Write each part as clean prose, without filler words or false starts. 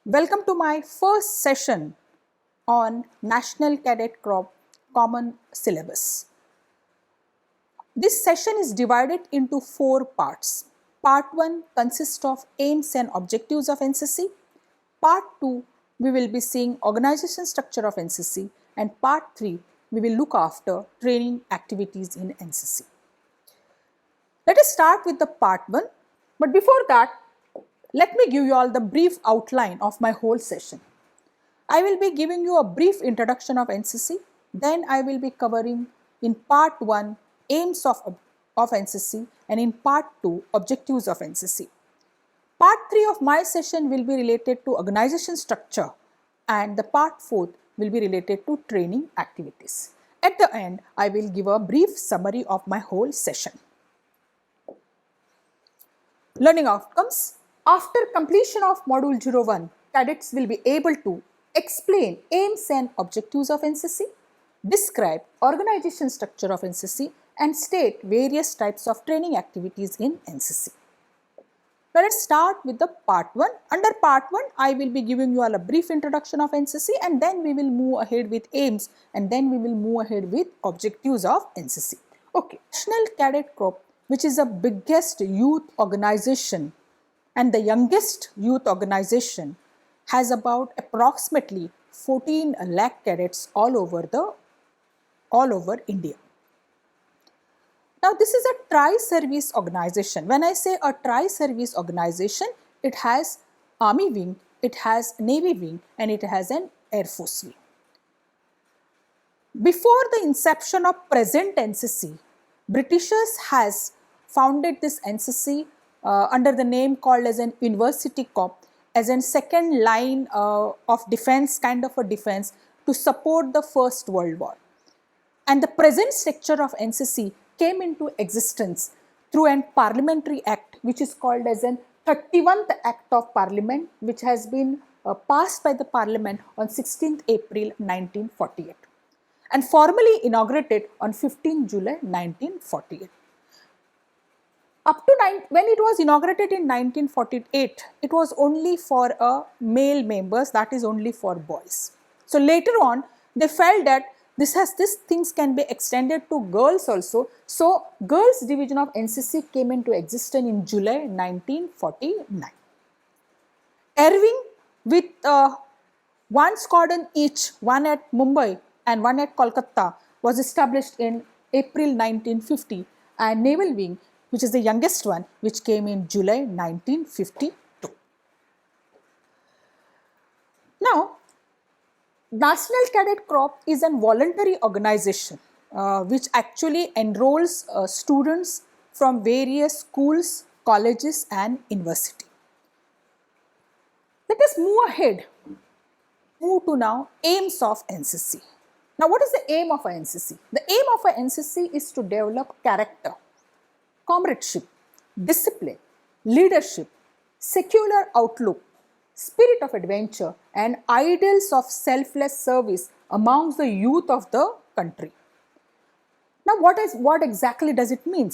Welcome to my first session on National Cadet Corps Common Syllabus. This session is divided into 4 parts. Part 1 consists of aims and objectives of NCC. Part 2 we will be seeing organization structure of NCC, and part 3 we will look after training activities in NCC. Let us start with the part 1, but before that let me give you all the brief outline of my whole session. I will be giving you a brief introduction of NCC, then I will be covering in part 1 aims of NCC and in part 2 objectives of NCC. Part 3 of my session will be related to organization structure and the part 4 will be related to training activities. At the end, I will give a brief summary of my whole session. Learning outcomes. After completion of Module 01, cadets will be able to explain aims and objectives of NCC, describe organization structure of NCC, and state various types of training activities in NCC. Now let's start with the part 1. Under part 1, I will be giving you all a brief introduction of NCC, and then we will move ahead with aims, and then we will move ahead with objectives of NCC. Okay, National Cadet Corps, which is the biggest youth organization and the youngest youth organization, has about approximately 14 lakh cadets all over India. Now this is a tri-service organization. When I say a tri-service organization, it has Army wing, it has Navy wing, and it has an Air Force wing. Before the inception of present NCC, Britishers has founded this NCC under the name called as an University Corps, as a second line of defense, kind of a defense to support the First World War. And the present structure of NCC came into existence through an parliamentary act which is called as an 31st Act of Parliament, which has been passed by the Parliament on 16th April 1948 and formally inaugurated on 15 July 1948. Up to when it was inaugurated in 1948, it was only for male members, that is only for boys. So later on, they felt that these things can be extended to girls also. So girls division of NCC came into existence in July 1949. Air wing with 1 squadron each, one at Mumbai and one at Kolkata, was established in April 1950, and naval wing, which is the youngest one, which came in July 1952. Now, National Cadet Corps is a voluntary organization which actually enrolls students from various schools, colleges and university. Let us move ahead, move to now aims of NCC. Now, what is the aim of a NCC? The aim of a NCC is to develop character, comradeship, discipline, leadership, secular outlook, spirit of adventure and ideals of selfless service amongst the youth of the country. Now what exactly does it mean?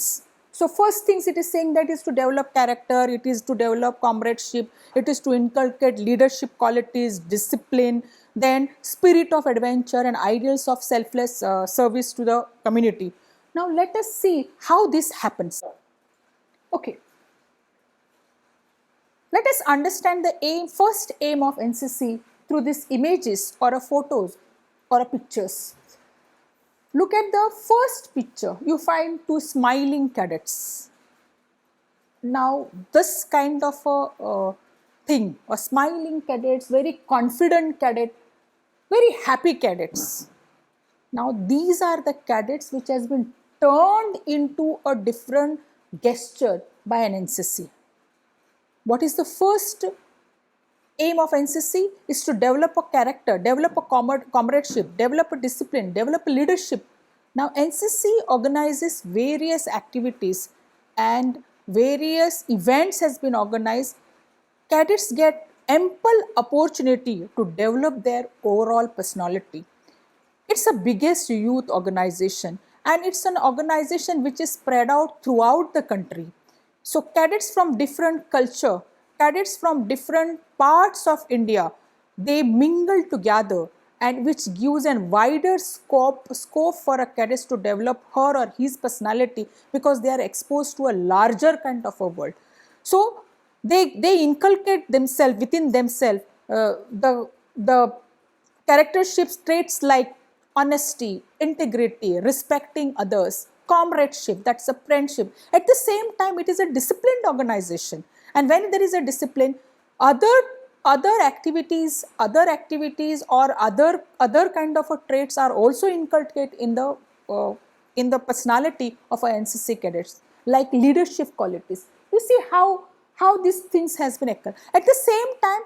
So first things it is saying that is to develop character, it is to develop comradeship, it is to inculcate leadership qualities, discipline, then spirit of adventure and ideals of selfless service to the community. Now let us see how this happens. Okay. Let us understand the first aim of NCC through these images or photos or pictures. Look at the first picture. You find 2 smiling cadets. Now this kind of a thing, a smiling cadets, very confident cadet, very happy cadets. Now these are the cadets which has been turned into a different gesture by an NCC. What is the first aim of NCC? Is to develop a character, develop a comradeship, develop a discipline, develop a leadership. Now NCC organizes various activities and various events has been organized. Cadets get ample opportunity to develop their overall personality. It's the biggest youth organization and it's an organization which is spread out throughout the country. So cadets from different culture cadets from different parts of India, they mingle together, and which gives a wider scope for a cadet to develop her or his personality, because they are exposed to a larger kind of a world. So they inculcate themselves within themselves the characteristics traits like honesty, integrity, respecting others, comradeship, that's a friendship. At the same time, it is a disciplined organization, and when there is a discipline, other activities or other kind of a traits are also inculcated in the personality of our NCC cadets, like leadership qualities. You see how these things has been occurred. At the same time,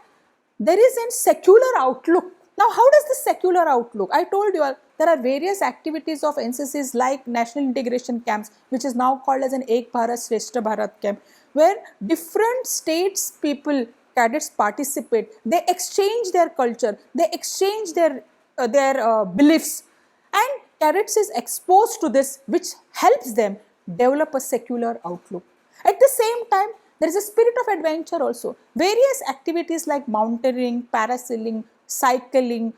there is a secular outlook. Now, how does the secular outlook? I told you there are various activities of NCCs like National Integration Camps, which is now called as an Ek Bharat Shrestha Bharat camp, where different states people, cadets participate. They exchange their culture, they exchange their beliefs, and cadets is exposed to this, which helps them develop a secular outlook. At the same time, there is a spirit of adventure also. Various activities like mountaineering, parasailing, cycling,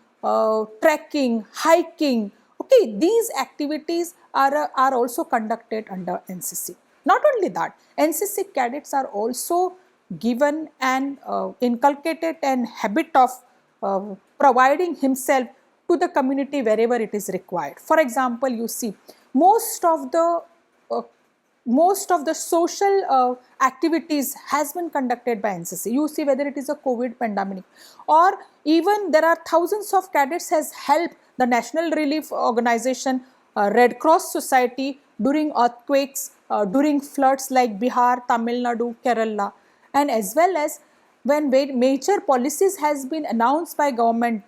trekking, hiking. Okay, these activities are also conducted under NCC. Not only that, NCC cadets are also given and inculcated an habit of providing himself to the community wherever it is required. For example, you see most of the social activities has been conducted by NCC. You see whether it is a COVID pandemic, or even there are thousands of cadets has helped the National Relief Organization, Red Cross Society during earthquakes, during floods like Bihar, Tamil Nadu, Kerala, and as well as when major policies has been announced by government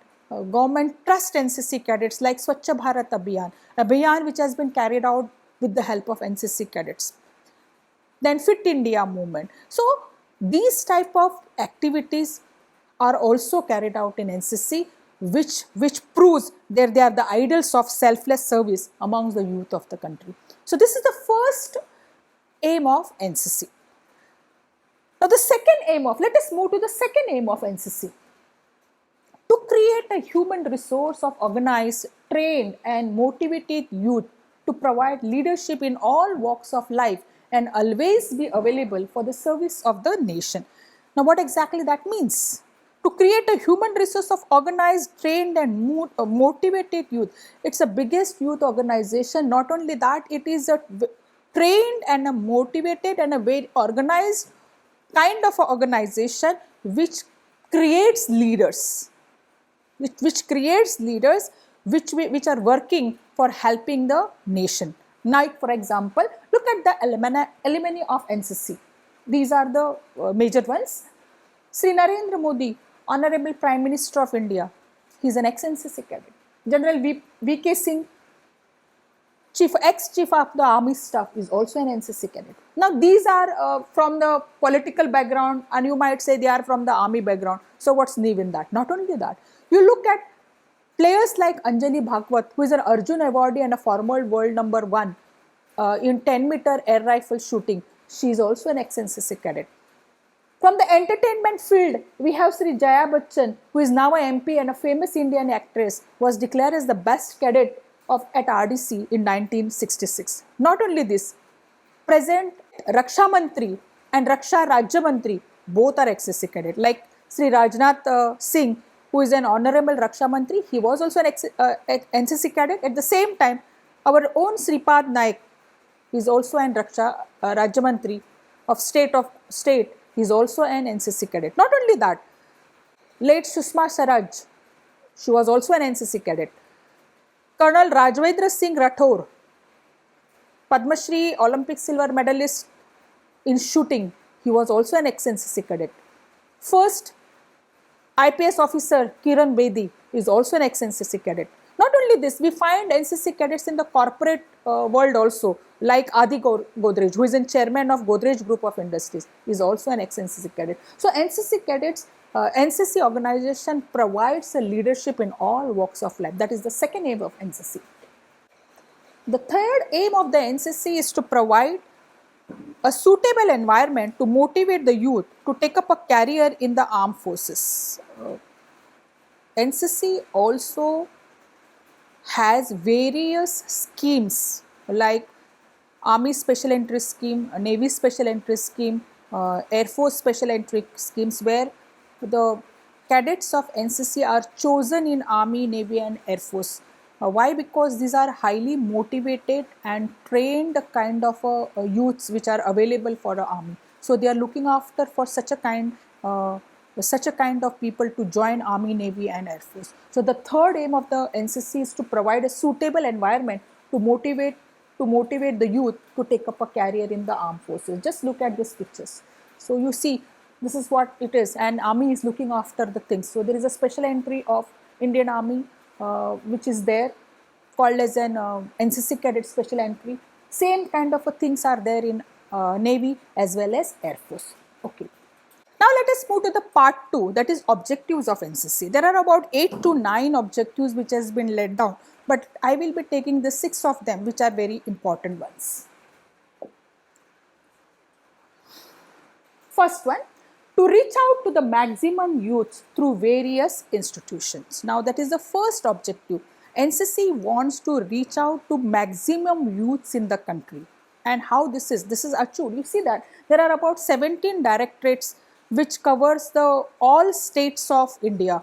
trust NCC cadets like Swachh Bharat Abhiyan which has been carried out with the help of NCC cadets. Then Fit India movement. So these type of activities are also carried out in NCC, which proves that they are the idols of selfless service amongst the youth of the country. So this is the first aim of NCC. Now the second aim of, let us move to the second aim of NCC. To create a human resource of organized, trained and motivated youth to provide leadership in all walks of life and always be available for the service of the nation. Now what exactly that means? To create a human resource of organized, trained and motivated youth. It's the biggest youth organization. Not only that, it is a trained and a motivated and a very organized kind of an organization which creates leaders. Which are working for helping the nation. Like for example, look at the alumni of NCC. These are the major ones. Sri Narendra Modi, Honorable Prime Minister of India, he is an ex-NCC cadet. General V.K. Singh, ex-Chief of the Army Staff, is also an NCC cadet. Now these are from the political background, and you might say they are from the army background. So what's new in that? Not only that, you look at players like Anjali Bhagwat, who is an Arjun awardee and a former world number 1 in 10-meter air rifle shooting. She is also an ex-NCC cadet. From the entertainment field, we have Sri Jaya Bachchan, who is now an MP and a famous Indian actress, was declared as the best cadet at RDC in 1966. Not only this, present Raksha Mantri and Raksha Rajya Mantri, both are ex-NCC cadet. Like Sri Rajnath Singh, who is an honorable Raksha Mantri, he was also an NCC cadet. At the same time, our own Sripad Naik is also an Rajya Mantri of state. He is also an NCC cadet. Not only that, late Sushma Swaraj, she was also an NCC cadet. Colonel Rajendra Singh Rathore, Padma Shri Olympic silver medalist in shooting, he was also an ex-NCC cadet. First IPS officer Kiran Bedi is also an ex-NCC cadet. Not only this, we find NCC cadets in the corporate world also, like Adi Godrej, who is in chairman of Godrej Group of Industries, is also an ex-NCC cadet. So NCC cadets, NCC organization provides a leadership in all walks of life. That is the second aim of NCC. The third aim of the NCC is to provide a suitable environment to motivate the youth to take up a career in the armed forces. NCC also has various schemes like Army Special Entry Scheme, Navy Special Entry Scheme, Air Force Special Entry Schemes, where the cadets of NCC are chosen in Army, Navy and Air Force. Why? Because these are highly motivated and trained kind of youths which are available for the Army. So they are looking after for such a kind of people to join Army, Navy and Air Force. So the third aim of the NCC is to provide a suitable environment to motivate the youth to take up a career in the armed forces. Just look at these pictures. So you see, this is what it is, and Army is looking after the things. So there is a special entry of Indian Army which is there, called as an NCC Cadet Special Entry. Same kind of things are there in Navy as well as Air Force. Okay. Now let us move to the part 2, that is objectives of NCC. There are about 8 to 9 objectives which has been laid down, but I will be taking the 6 of them which are very important ones. First one, to reach out to the maximum youths through various institutions. Now that is the first objective. NCC wants to reach out to maximum youths in the country. And how this is achieved. You see that there are about 17 directorates which covers the all states of India.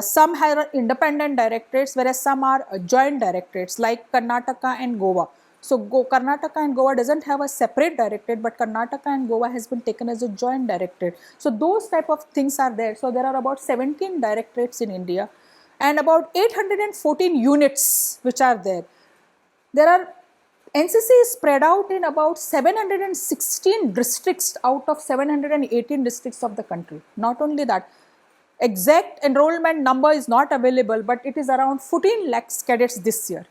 Some have independent directorates, whereas some are joint directorates like Karnataka and Goa. So Karnataka and Goa doesn't have a separate directorate, but Karnataka and Goa has been taken as a joint directorate. So those type of things are there. So there are about 17 directorates in India and about 814 units which are there. There are NCC is spread out in about 716 districts out of 718 districts of the country. Not only that, exact enrollment number is not available, but it is around 14 lakhs cadets this year.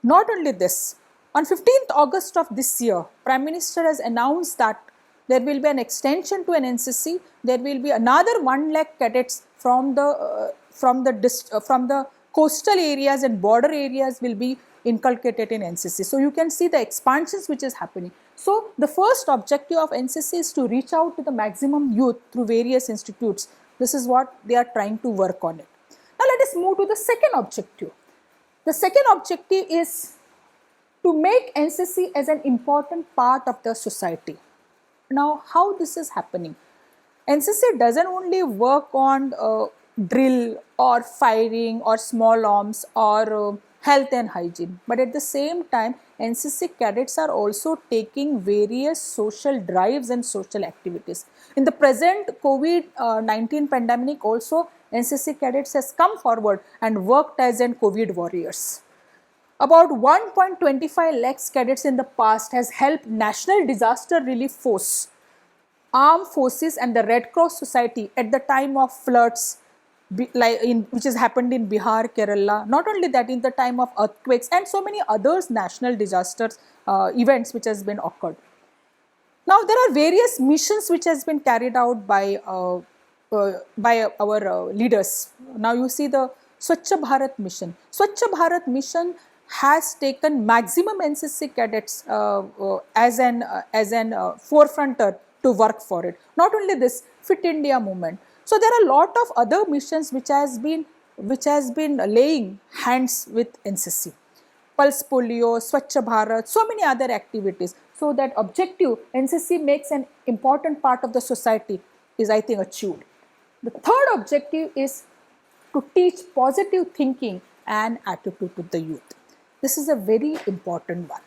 Not only this, on 15th August of this year, Prime Minister has announced that there will be an extension to an NCC. There will be another 1 lakh cadets from the coastal areas and border areas will be inculcated in NCC. So you can see the expansions which is happening. So the first objective of NCC is to reach out to the maximum youth through various institutes. This is what they are trying to work on it. Now let us move to the second objective. The second objective is to make NCC as an important part of the society. Now how this is happening? NCC doesn't only work on drill or firing or small arms or health and hygiene, but at the same time NCC cadets are also taking various social drives and social activities. In the present COVID-19 pandemic also, NCC cadets has come forward and worked as an COVID warriors. About 1.25 lakhs cadets in the past has helped National Disaster Relief Force, Armed Forces and the Red Cross Society at the time of floods which has happened in Bihar, Kerala. Not only that, in the time of earthquakes and so many others national disasters events which has been occurred. Now there are various missions which has been carried out by our leaders. Now you see the Swachh Bharat mission. Swachh Bharat mission has taken maximum NCC cadets as an forefronter to work for it. Not only this, Fit India movement. So there are a lot of other missions which has been laying hands with NCC. Pulse Polio, Swachh Bharat, so many other activities. So that objective NCC makes an important part of the society is, I think, achieved. The third objective is to teach positive thinking and attitude to the youth. This is a very important one.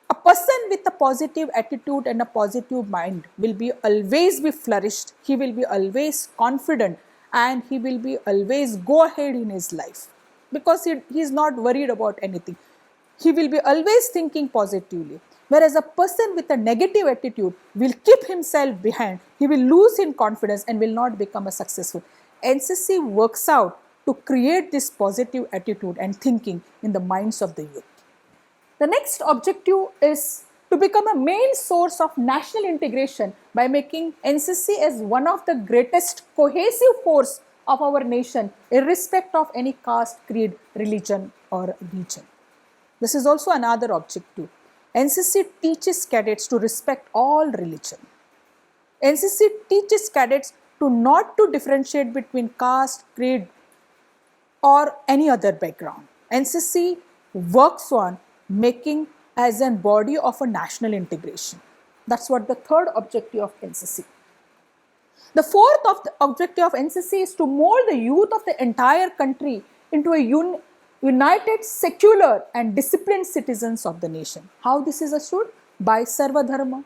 A person with a positive attitude and a positive mind will always be flourished. He will be always confident and he will be always go ahead in his life because he is not worried about anything. He will be always thinking positively. Whereas a person with a negative attitude will keep himself behind. He will lose in confidence and will not become a successful. NCC works out to create this positive attitude and thinking in the minds of the youth. The next objective is to become a main source of national integration by making NCC as one of the greatest cohesive force of our nation, irrespective of any caste, creed, religion or region. This is also another objective. NCC teaches cadets to respect all religion. NCC teaches cadets to not to differentiate between caste, creed or any other background. NCC works on making as a body of a national integration. That's what the third objective of NCC. The fourth objective of NCC is to mold the youth of the entire country into a united, secular and disciplined citizens of the nation. How this is assured? By Sarva Dharma,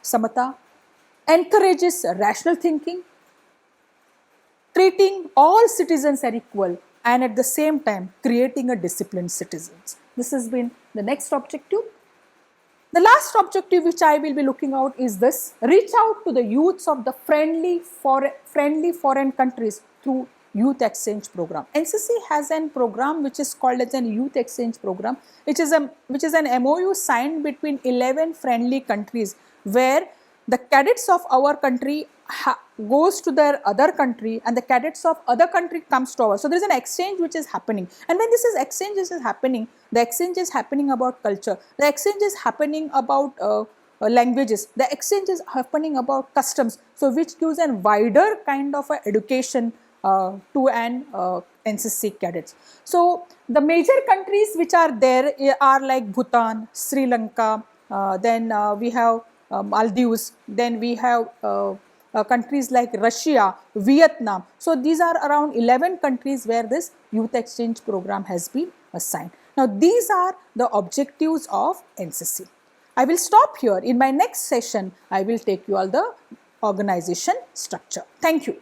Samata, encourages rational thinking, treating all citizens as equal and at the same time creating a disciplined citizens. This has been the next objective. The last objective which I will be looking out is this: reach out to the youths of the friendly foreign countries through youth exchange program. NCC has a program which is called as an youth exchange program, which is an MOU signed between 11 friendly countries, where the cadets of our country goes to their other country and the cadets of other country comes to ours. So there is an exchange which is happening, and when this is exchange is happening, the exchange is happening about culture, the exchange is happening about languages, the exchange is happening about customs, so which gives a wider kind of education to an NCC cadets. So the major countries which are there are like Bhutan, Sri Lanka, then we have Maldives, then we have countries like Russia, Vietnam. So these are around 11 countries where this youth exchange program has been assigned. Now these are the objectives of NCC. I will stop here. In my next session, I will take you all the organization structure. Thank you.